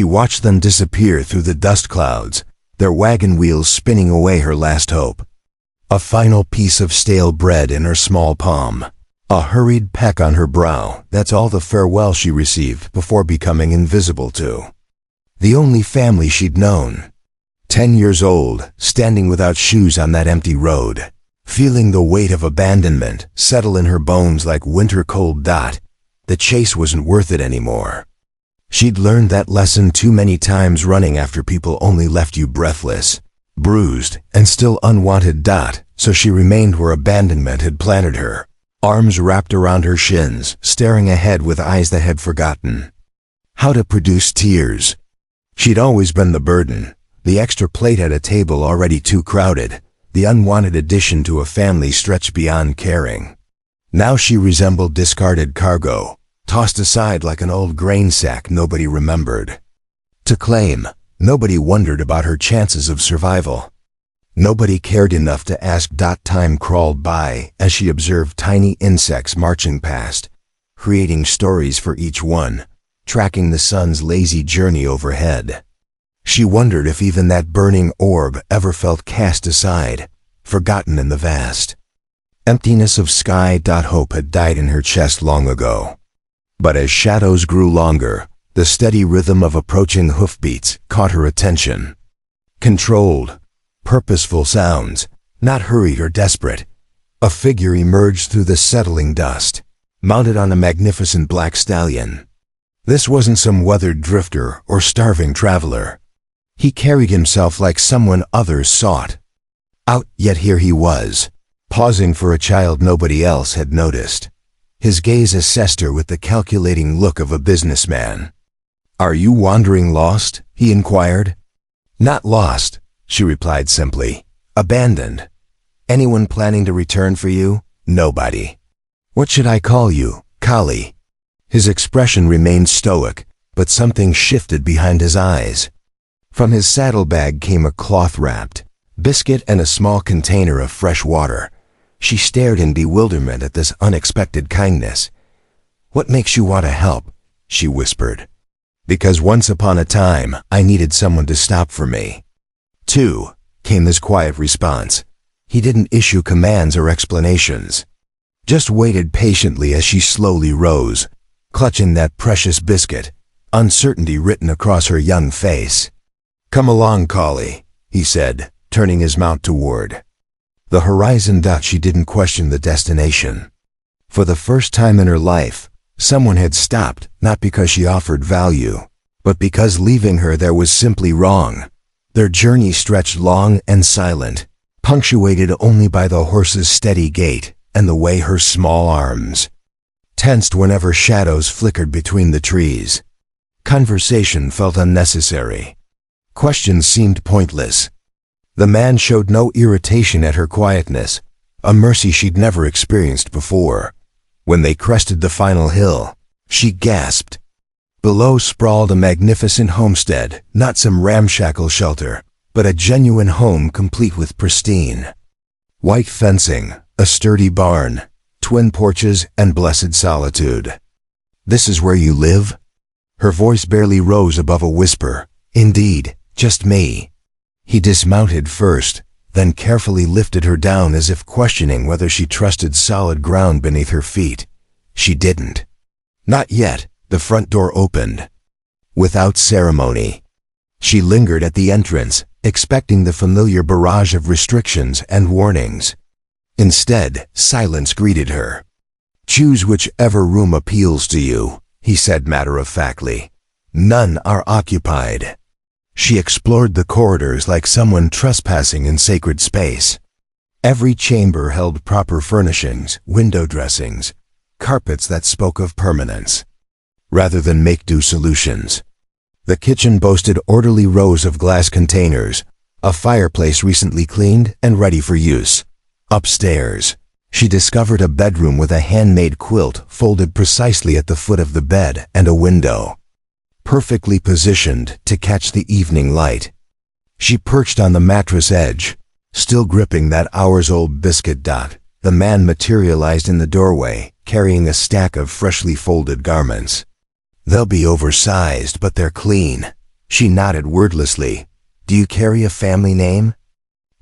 She watched them disappear through the dust clouds, their wagon wheels spinning away her last hope. A final piece of stale bread in her small palm. A hurried peck on her brow, that's all the farewell she received before becoming invisible to the only family she'd known. 10 years old, standing without shoes on that empty road, feeling the weight of abandonment settle in her bones like winter cold. The chase wasn't worth it anymore. She'd learned that lesson too many times. Running after people only left you breathless, bruised, and still unwanted. So she remained where abandonment had planted her, arms wrapped around her shins, staring ahead with eyes that had forgotten how to produce tears. She'd always been the burden, the extra plate at a table already too crowded, the unwanted addition to a family stretched beyond caring. Now she resembled discarded cargo, tossed aside like an old grain sack nobody remembered to claim. Nobody wondered about her chances of survival. Nobody cared enough to ask. Time crawled by as she observed tiny insects marching past, creating stories for each one, tracking the sun's lazy journey overhead. She wondered if even that burning orb ever felt cast aside, forgotten in the vast emptiness of sky. Hope had died in her chest long ago. But as shadows grew longer, the steady rhythm of approaching hoofbeats caught her attention. Controlled, purposeful sounds, not hurried or desperate. A figure emerged through the settling dust, mounted on a magnificent black stallion. This wasn't some weathered drifter or starving traveler. He carried himself like someone others sought out, yet here he was, pausing for a child nobody else had noticed. His gaze assessed her with the calculating look of a businessman. "Are you wandering lost?" he inquired. "Not lost," she replied simply. "Abandoned. Anyone planning to return for you?" "Nobody." "What should I call you, Kali?" His expression remained stoic, but something shifted behind his eyes. From his saddlebag came a cloth-wrapped biscuit and a small container of fresh water. She stared in bewilderment at this unexpected kindness. "What makes you want to help?" she whispered. "Because once upon a time, I needed someone to stop for me." "Too," came his quiet response. He didn't issue commands or explanations, just waited patiently as she slowly rose, clutching that precious biscuit, uncertainty written across her young face. "Come along, Kali," he said, turning his mount toward the horizon. She didn't question the destination. For the first time in her life, someone had stopped, not because she offered value, but because leaving her there was simply wrong. Their journey stretched long and silent, punctuated only by the horse's steady gait and the way her small arms tensed whenever shadows flickered between the trees. Conversation felt unnecessary. Questions seemed pointless. The man showed no irritation at her quietness, a mercy she'd never experienced before. When they crested the final hill, she gasped. Below sprawled a magnificent homestead, not some ramshackle shelter, but a genuine home complete with pristine white fencing, a sturdy barn, twin porches, and blessed solitude. "This is where you live?" Her voice barely rose above a whisper. "Indeed, just me." He dismounted first, then carefully lifted her down as if questioning whether she trusted solid ground beneath her feet. She didn't. Not yet. The front door opened. Without ceremony, she lingered at the entrance, expecting the familiar barrage of restrictions and warnings. Instead, silence greeted her. "Choose whichever room appeals to you," he said matter-of-factly. "None are occupied." She explored the corridors like someone trespassing in sacred space. Every chamber held proper furnishings, window dressings, carpets that spoke of permanence, rather than make-do solutions. The kitchen boasted orderly rows of glass containers, a fireplace recently cleaned and ready for use. Upstairs, she discovered a bedroom with a handmade quilt folded precisely at the foot of the bed and a window, perfectly positioned to catch the evening light. She perched on the mattress edge, still gripping that hours-old biscuit. The man materialized in the doorway, carrying a stack of freshly folded garments. "They'll be oversized, but they're clean," She nodded wordlessly. Do you carry a family name?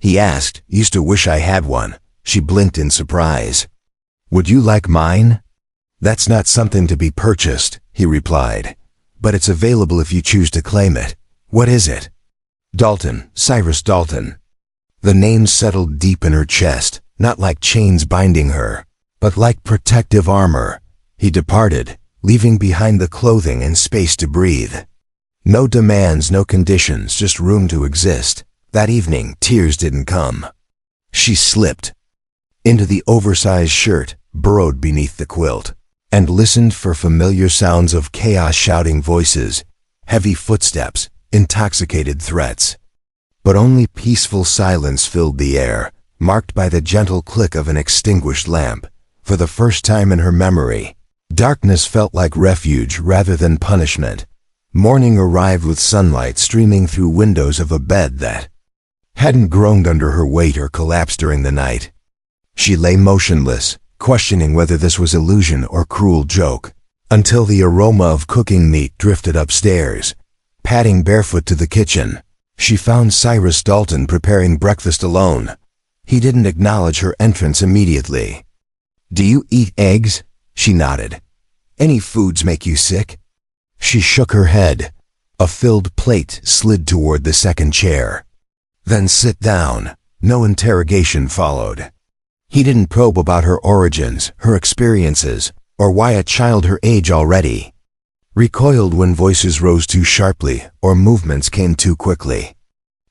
He asked. Used to wish I had one. She blinked in surprise. Would you like mine? That's not something to be purchased, he replied. But it's available if you choose to claim it. What is it? Dalton, Cyrus Dalton. The name settled deep in her chest, not like chains binding her, but like protective armor. He departed, leaving behind the clothing and space to breathe. No demands, no conditions, just room to exist. That evening, tears didn't come. She slipped into the oversized shirt, burrowed beneath the quilt, and listened for familiar sounds of chaos, shouting voices, heavy footsteps, intoxicated threats. But only peaceful silence filled the air, marked by the gentle click of an extinguished lamp. For the first time in her memory, darkness felt like refuge rather than punishment. Morning arrived with sunlight streaming through windows of a bed that hadn't groaned under her weight or collapsed during the night. She lay motionless, questioning whether this was illusion or cruel joke, until the aroma of cooking meat drifted upstairs. Padding barefoot to the kitchen, she found Cyrus Dalton preparing breakfast alone. He didn't acknowledge her entrance immediately. Do you eat eggs? She nodded. Any foods make you sick? She shook her head. A filled plate slid toward the second chair. Then sit down. No interrogation followed. He didn't probe about her origins, her experiences, or why a child her age already. Recoiled when voices rose too sharply or movements came too quickly.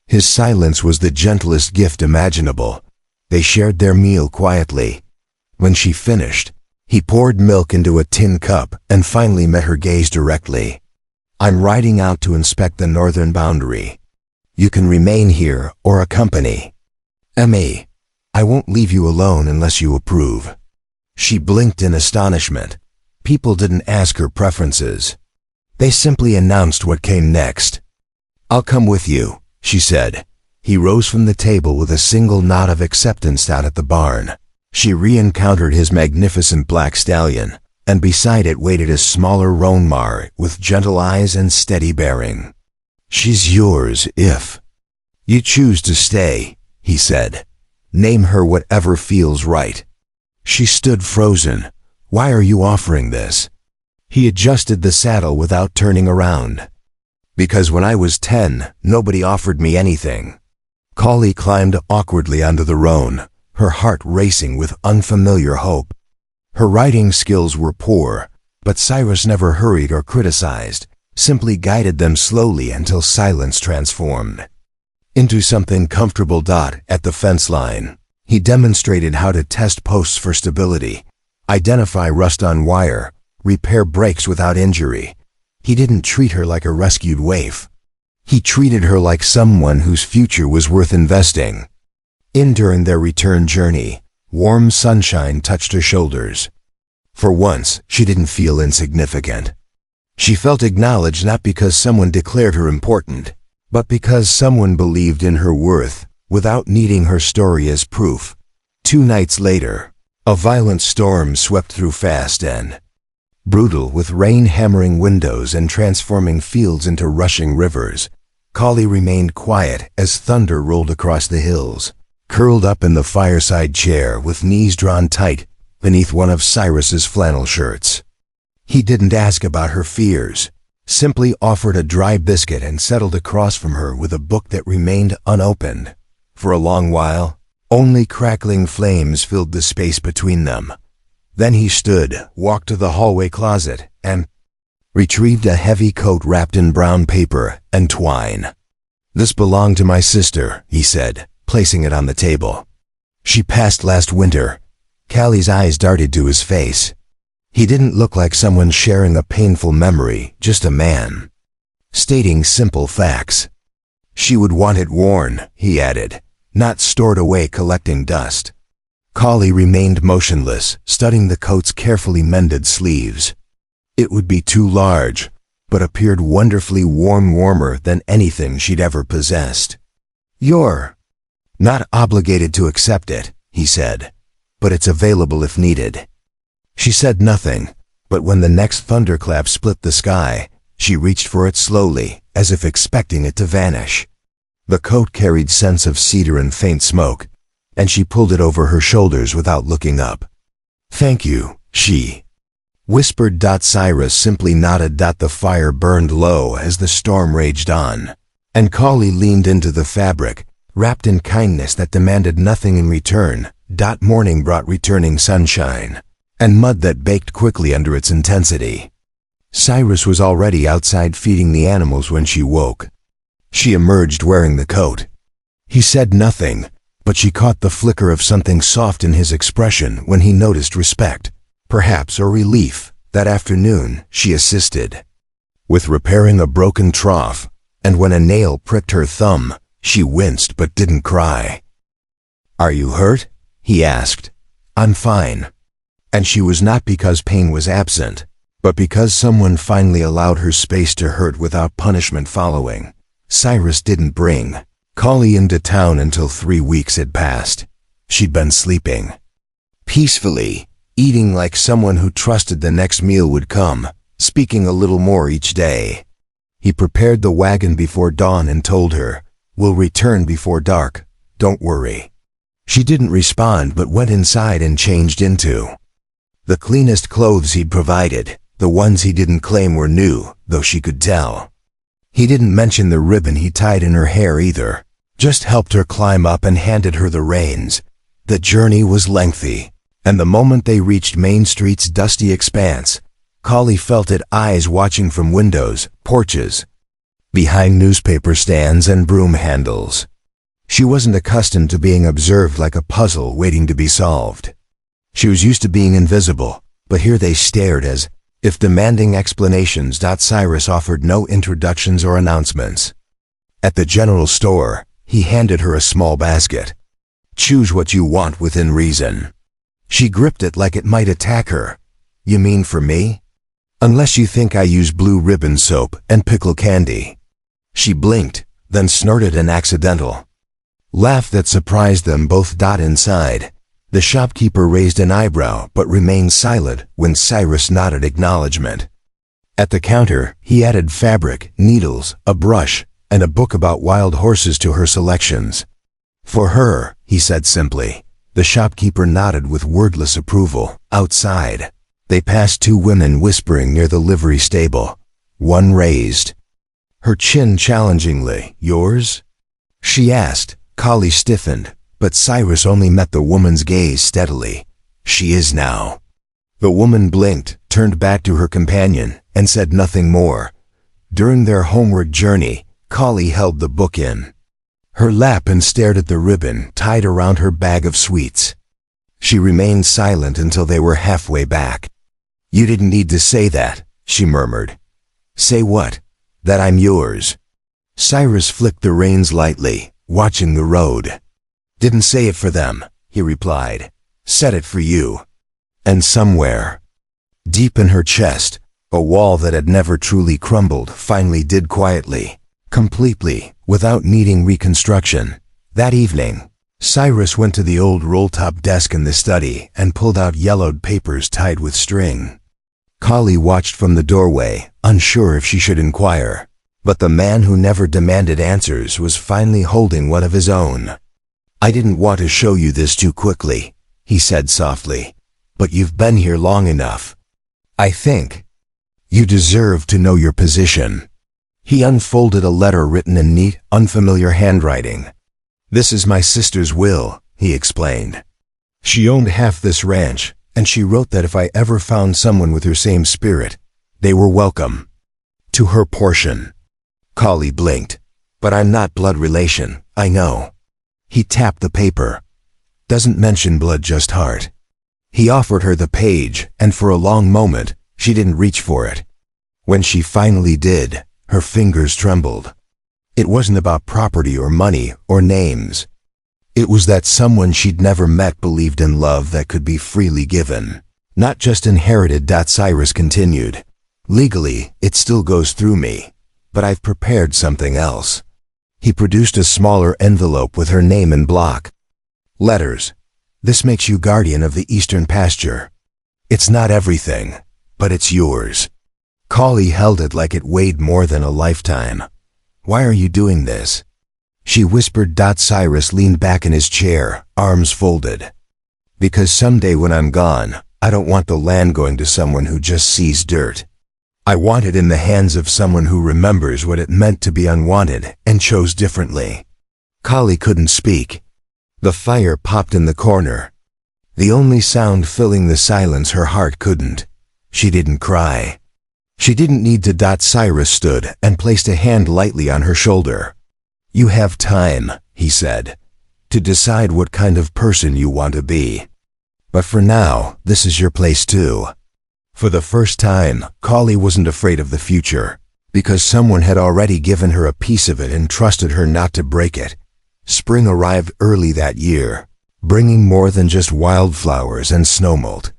His silence was the gentlest gift imaginable. They shared their meal quietly. When she finished, he poured milk into a tin cup and finally met her gaze directly. I'm riding out to inspect the northern boundary. You can remain here or accompany. Emmy, I won't leave you alone unless you approve. She blinked in astonishment. People didn't ask her preferences. They simply announced what came next. I'll come with you, she said. He rose from the table with a single nod of acceptance out at the barn. She re-encountered his magnificent black stallion, and beside it waited a smaller roan mare with gentle eyes and steady bearing. She's yours if you choose to stay, he said. Name her whatever feels right. She stood frozen. Why are you offering this? He adjusted the saddle without turning around. Because when I was 10, nobody offered me anything. Collie climbed awkwardly onto the roan, her heart racing with unfamiliar hope. Her riding skills were poor, but Cyrus never hurried or criticized, simply guided them slowly until silence transformed into something comfortable. At the fence line, he demonstrated how to test posts for stability, identify rust on wire, repair breaks without injury. He didn't treat her like a rescued waif. He treated her like someone whose future was worth investing. During their return journey, warm sunshine touched her shoulders. For once, she didn't feel insignificant. She felt acknowledged not because someone declared her important, but because someone believed in her worth, without needing her story as proof. 2 nights later, a violent storm swept through fast and brutal, with rain hammering windows and transforming fields into rushing rivers. Collie remained quiet as thunder rolled across the hills, curled up in the fireside chair with knees drawn tight beneath one of Cyrus's flannel shirts. He didn't ask about her fears, simply offered a dry biscuit and settled across from her with a book that remained unopened. For a long while, only crackling flames filled the space between them. Then he stood, walked to the hallway closet, and retrieved a heavy coat wrapped in brown paper and twine. This belonged to my sister, he said, placing it on the table. She passed last winter. Callie's eyes darted to his face. He didn't look like someone sharing a painful memory, just a man stating simple facts. She would want it worn, he added, not stored away collecting dust. Collie remained motionless, studying the coat's carefully mended sleeves. It would be too large, but appeared wonderfully warmer than anything she'd ever possessed. You're not obligated to accept it, he said, but it's available if needed. She said nothing, but when the next thunderclap split the sky, She reached for it slowly, as if expecting it to vanish. The coat carried scents of cedar and faint smoke, and she pulled it over her shoulders without looking up. "Thank you," she whispered. Cyrus simply nodded. The fire burned low as the storm raged on, and Kali leaned into the fabric, wrapped in kindness that demanded nothing in return. Morning brought returning sunshine, and mud that baked quickly under its intensity. Cyrus was already outside feeding the animals when she woke. She emerged wearing the coat. He said nothing, but she caught the flicker of something soft in his expression when he noticed respect, perhaps, or relief. That afternoon, she assisted with repairing a broken trough, and when a nail pricked her thumb, she winced but didn't cry. "Are you hurt?" he asked. "I'm fine." And she was not because pain was absent, but because someone finally allowed her space to hurt without punishment following. Cyrus didn't bring Kali into town until 3 weeks had passed. She'd been sleeping peacefully, eating like someone who trusted the next meal would come, speaking a little more each day. He prepared the wagon before dawn and told her, "We'll return before dark, don't worry." She didn't respond but went inside and changed into the cleanest clothes he'd provided. The ones he didn't claim were new, though she could tell. He didn't mention the ribbon he tied in her hair either, just helped her climb up and handed her the reins. The journey was lengthy, and the moment they reached Main Street's dusty expanse, Kali felt it, eyes watching from windows, porches, behind newspaper stands and broom handles. She wasn't accustomed to being observed like a puzzle waiting to be solved. She was used to being invisible, but here they stared as if demanding explanations. Cyrus offered no introductions or announcements. At the general store, he handed her a small basket. "Choose what you want within reason." She gripped it like it might attack her. "You mean for me? Unless you think I use blue ribbon soap and pickle candy." She blinked, then snorted an accidental laugh that surprised them both. Inside, the shopkeeper raised an eyebrow but remained silent when Cyrus nodded acknowledgement. At the counter, he added fabric, needles, a brush, and a book about wild horses to her selections. "For her," he said simply. The shopkeeper nodded with wordless approval. Outside, they passed 2 women whispering near the livery stable. One raised her chin challengingly. "Yours?" she asked. Kali stiffened, but Cyrus only met the woman's gaze steadily. "She is now." The woman blinked, turned back to her companion, and said nothing more. During their homeward journey, Kali held the book in her lap and stared at the ribbon tied around her bag of sweets. She remained silent until they were halfway back. "You didn't need to say that," she murmured. "Say what?" "That I'm yours." Cyrus flicked the reins lightly, watching the road. "Didn't say it for them," he replied. "Said it for you." And somewhere, deep in her chest, a wall that had never truly crumbled finally did quietly, completely, without needing reconstruction. That evening, Cyrus went to the old roll-top desk in the study and pulled out yellowed papers tied with string. Kali watched from the doorway, unsure if she should inquire. But the man who never demanded answers was finally holding one of his own. "I didn't want to show you this too quickly," he said softly, "but you've been here long enough. I think you deserve to know your position." He unfolded a letter written in neat, unfamiliar handwriting. "This is my sister's will," he explained. "She owned half this ranch, and she wrote that if I ever found someone with her same spirit, they were welcome to her portion." Kali blinked. "But I'm not blood relation, I know." He tapped the paper. "Doesn't mention blood, just heart." He offered her the page, and for a long moment, she didn't reach for it. When she finally did, her fingers trembled. It wasn't about property or money or names. It was that someone she'd never met believed in love that could be freely given, not just inherited. Cyrus continued. "Legally, it still goes through me, but I've prepared something else." He produced a smaller envelope with her name in block letters. "This makes you guardian of the eastern pasture. It's not everything, but it's yours." Collie held it like it weighed more than a lifetime. "Why are you doing this?" she whispered. Cyrus leaned back in his chair, arms folded. "Because someday when I'm gone, I don't want the land going to someone who just sees dirt. I want it in the hands of someone who remembers what it meant to be unwanted and chose differently." Collie couldn't speak. The fire popped in the corner. The only sound filling the silence. Her heart couldn't. She didn't cry. She didn't need to. Cyrus stood and placed a hand lightly on her shoulder. "You have time," he said, "to decide what kind of person you want to be. But for now, this is your place too." For the first time, Collie wasn't afraid of the future, because someone had already given her a piece of it and trusted her not to break it. Spring arrived early that year, bringing more than just wildflowers and snowmelt.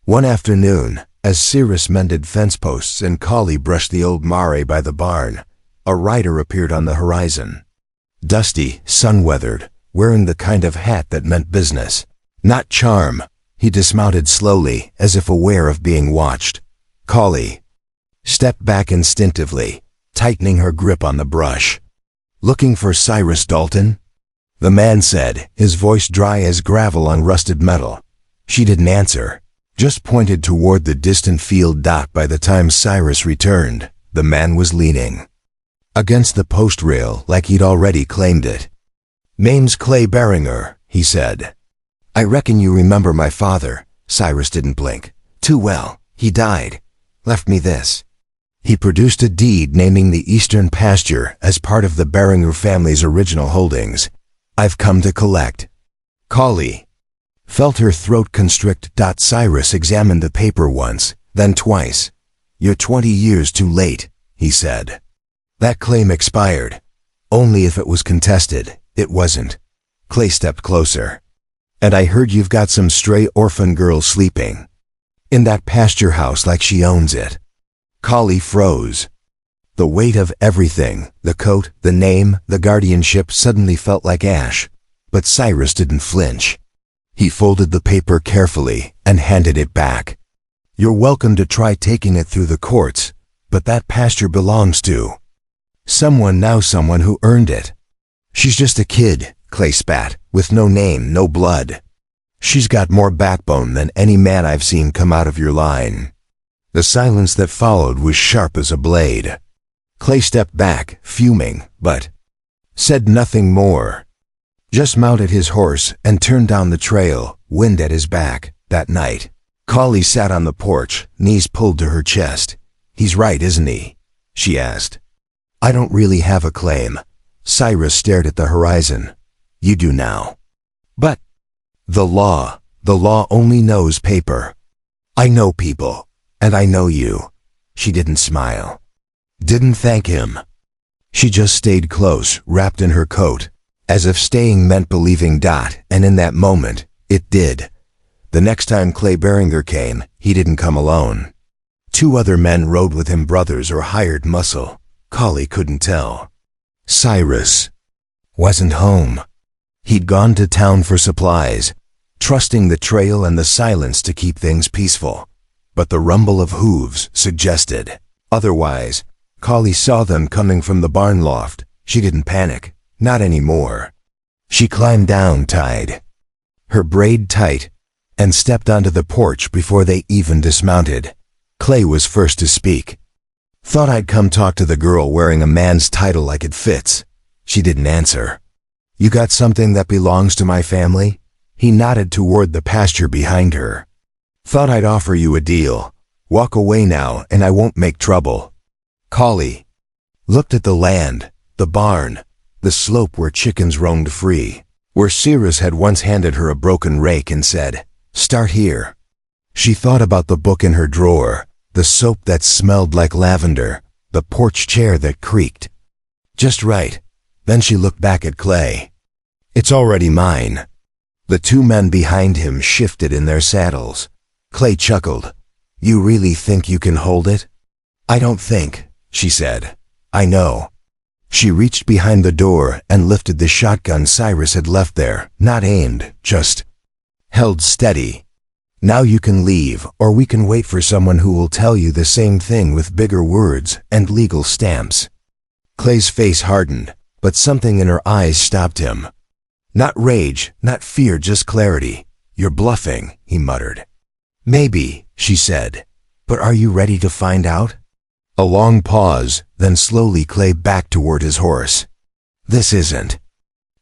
One afternoon, as Cyrus mended fence posts and Collie brushed the old mare by the barn, a rider appeared on the horizon. Dusty, sun-weathered, wearing the kind of hat that meant business, not charm. He dismounted slowly, as if aware of being watched. Collie stepped back instinctively, tightening her grip on the brush. "Looking for Cyrus Dalton?" the man said, his voice dry as gravel on rusted metal. She didn't answer, just pointed toward the distant field. By the time Cyrus returned, the man was leaning against the post rail like he'd already claimed it. "Name's Clay Beringer," he said. "I reckon you remember my father." Cyrus didn't blink. "Too well. He died. Left me this." He produced a deed naming the eastern pasture as part of the Beringer family's original holdings. "I've come to collect." Collie felt her throat constrict. Cyrus examined the paper once, then twice. "You're 20 years too late," he said. "That claim expired. Only if it was contested." It wasn't. Clay stepped closer. "And I heard you've got some stray orphan girl sleeping in that pasture house like she owns it." Collie froze. The weight of everything, the coat, the name, the guardianship, suddenly felt like ash. But Cyrus didn't flinch. He folded the paper carefully and handed it back. "You're welcome to try taking it through the courts, but that pasture belongs to someone who earned it." "She's just a kid," Clay spat, "with no name, no blood. She's got more backbone than any man I've seen come out of your line." The silence that followed was sharp as a blade. Clay stepped back, fuming, but said nothing more. Just mounted his horse and turned down the trail, wind at his back. That night, Collie sat on the porch, knees pulled to her chest. "He's right, isn't he?" she asked. "I don't really have a claim." Cyrus stared at the horizon. "You do now." "But the law only knows paper. I know people, and I know you." She didn't smile, didn't thank him. She just stayed close, wrapped in her coat, as if staying meant believing. And in that moment, it did. The next time Clay Beringer came, he didn't come alone. 2 other men rode with him, brothers or hired muscle. Collie couldn't tell. Cyrus wasn't home. He'd gone to town for supplies, trusting the trail and the silence to keep things peaceful. But the rumble of hooves suggested otherwise. Collie saw them coming from the barn loft. She didn't panic, not anymore. She climbed down, tied her braid tight, and stepped onto the porch before they even dismounted. Clay was first to speak. "Thought I'd come talk to the girl wearing a man's title like it fits." She didn't answer. "You got something that belongs to my family?" He nodded toward the pasture behind her. "Thought I'd offer you a deal. Walk away now and I won't make trouble." Collie looked at the land, the barn, the slope where chickens roamed free, where Cyrus had once handed her a broken rake and said, "Start here." She thought about the book in her drawer, the soap that smelled like lavender, the porch chair that creaked. Just right. Then she looked back at Clay. "It's already mine." The 2 men behind him shifted in their saddles. Clay chuckled. "You really think you can hold it?" "I don't think," she said. "I know." She reached behind the door and lifted the shotgun Cyrus had left there, not aimed, just held steady. Now you can leave, or we can wait for someone who will tell you the same thing with bigger words and legal stamps. Clay's face hardened, but something in her eyes stopped him. Not rage, not fear, just clarity. You're bluffing, he muttered. Maybe, she said, but are you ready to find out? A long pause, then slowly Clay backed toward his horse. This isn't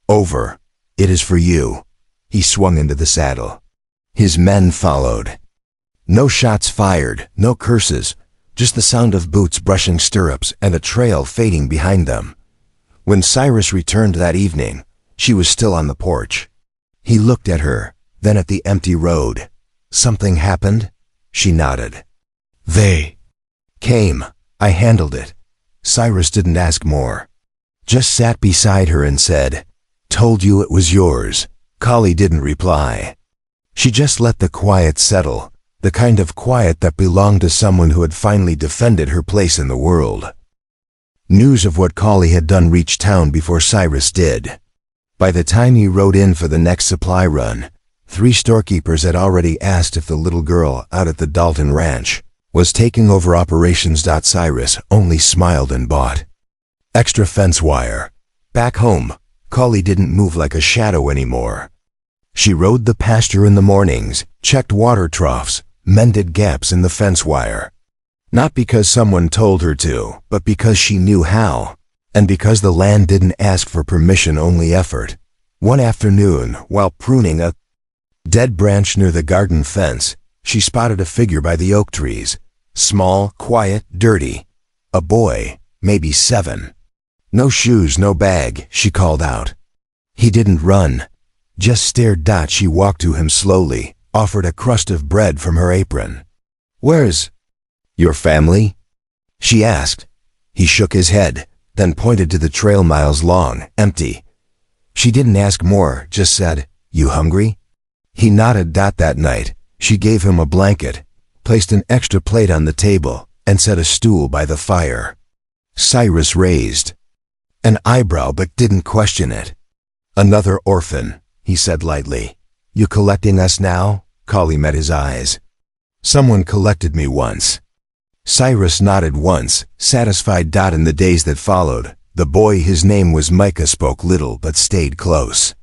over. It is for you. He swung into the saddle. His men followed. No shots fired, no curses, just the sound of boots brushing stirrups and a trail fading behind them. When Cyrus returned that evening, she was still on the porch. He looked at her, then at the empty road. Something happened? She nodded. They came. I handled it. Cyrus didn't ask more. Just sat beside her and said, Told you it was yours. Collie didn't reply. She just let the quiet settle, the kind of quiet that belonged to someone who had finally defended her place in the world. News of what Collie had done reached town before Cyrus did. By the time he rode in for the next supply run, 3 storekeepers had already asked if the little girl out at the Dalton Ranch was taking over operations. Cyrus only smiled and bought extra fence wire. Back home, Collie didn't move like a shadow anymore. She rode the pasture in the mornings, checked water troughs, mended gaps in the fence wire. Not because someone told her to, but because she knew how, and because the land didn't ask for permission, only effort. One afternoon, while pruning a dead branch near the garden fence, she spotted a figure by the oak trees. Small, quiet, dirty. A boy, maybe 7. No shoes, no bag, she called out. He didn't run. Just stared. She walked to him slowly, offered a crust of bread from her apron. Where's your family? She asked. He shook his head, then pointed to the trail miles long, empty. She didn't ask more, just said, You hungry? He nodded. That night, she gave him a blanket, placed an extra plate on the table, and set a stool by the fire. Cyrus raised an eyebrow but didn't question it. Another orphan, he said lightly. You collecting us now? Collie met his eyes. Someone collected me once. Cyrus nodded once, satisfied. In the days that followed, the boy, his name was Micah, spoke little but stayed close.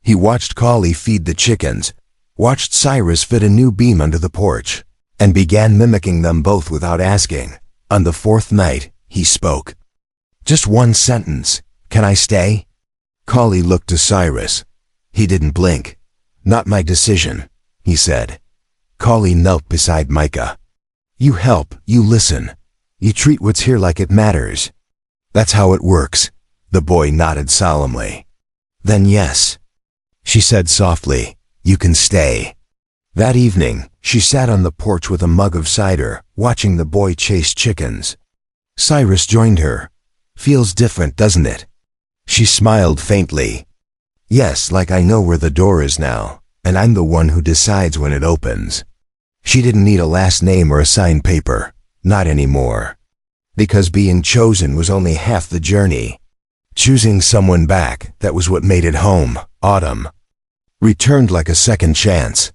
He watched Collie feed the chickens, watched Cyrus fit a new beam under the porch, and began mimicking them both without asking. On the 4th night, he spoke. Just one sentence. Can I stay? Collie looked to Cyrus. He didn't blink. Not my decision, he said. Collie knelt beside Micah. You help, you listen. You treat what's here like it matters. That's how it works. The boy nodded solemnly. Then yes, she said softly, you can stay. That evening, she sat on the porch with a mug of cider, watching the boy chase chickens. Cyrus joined her. Feels different, doesn't it? She smiled faintly. Yes, like I know where the door is now, and I'm the one who decides when it opens. She didn't need a last name or a signed paper. Not anymore. Because being chosen was only half the journey. Choosing someone back, that was what made it home. Autumn returned like a second chance.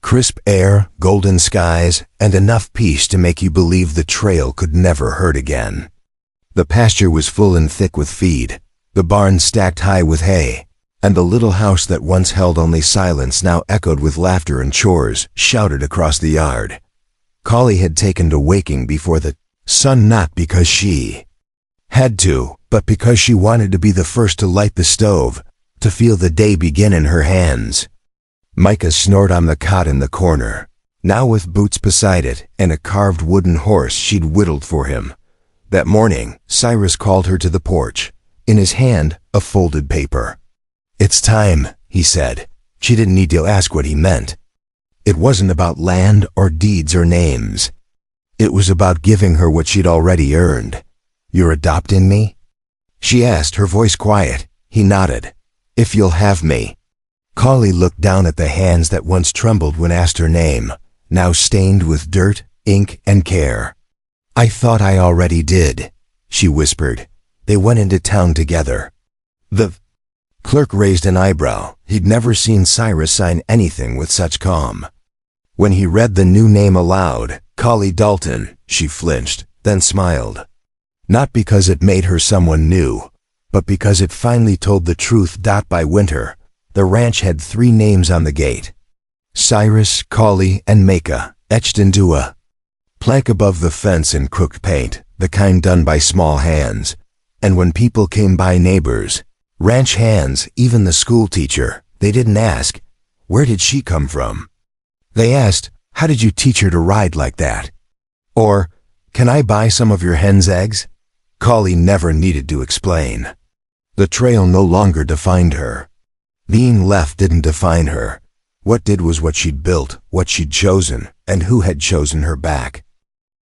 Crisp air, golden skies, and enough peace to make you believe the trail could never hurt again. The pasture was full and thick with feed, the barn stacked high with hay, and the little house that once held only silence now echoed with laughter and chores shouted across the yard. Collie had taken to waking before the sun, not because she had to, but because she wanted to be the first to light the stove, to feel the day begin in her hands. Micah snored on the cot in the corner, now with boots beside it and a carved wooden horse she'd whittled for him. That morning, Cyrus called her to the porch, in his hand a folded paper. It's time, he said. She didn't need to ask what he meant. It wasn't about land or deeds or names. It was about giving her what she'd already earned. You're adopting me? She asked, her voice quiet. He nodded. If you'll have me. Collie looked down at the hands that once trembled when asked her name, now stained with dirt, ink, and care. I thought I already did, she whispered. They went into town together. The clerk raised an eyebrow. He'd never seen Cyrus sign anything with such calm. When he read the new name aloud, Collie Dalton, she flinched, then smiled. Not because it made her someone new, but because it finally told the truth. By winter, the ranch had 3 names on the gate: Cyrus, Collie, and Maka, etched into a plank above the fence in crooked paint, the kind done by small hands. And when people came by, neighbors, ranch hands, even the school teacher, they didn't ask, "Where did she come from?" They asked, "How did you teach her to ride like that?" Or, "Can I buy some of your hen's eggs?" Collie never needed to explain. The trail no longer defined her. Being left didn't define her. What did was what she'd built, what she'd chosen, and who had chosen her back.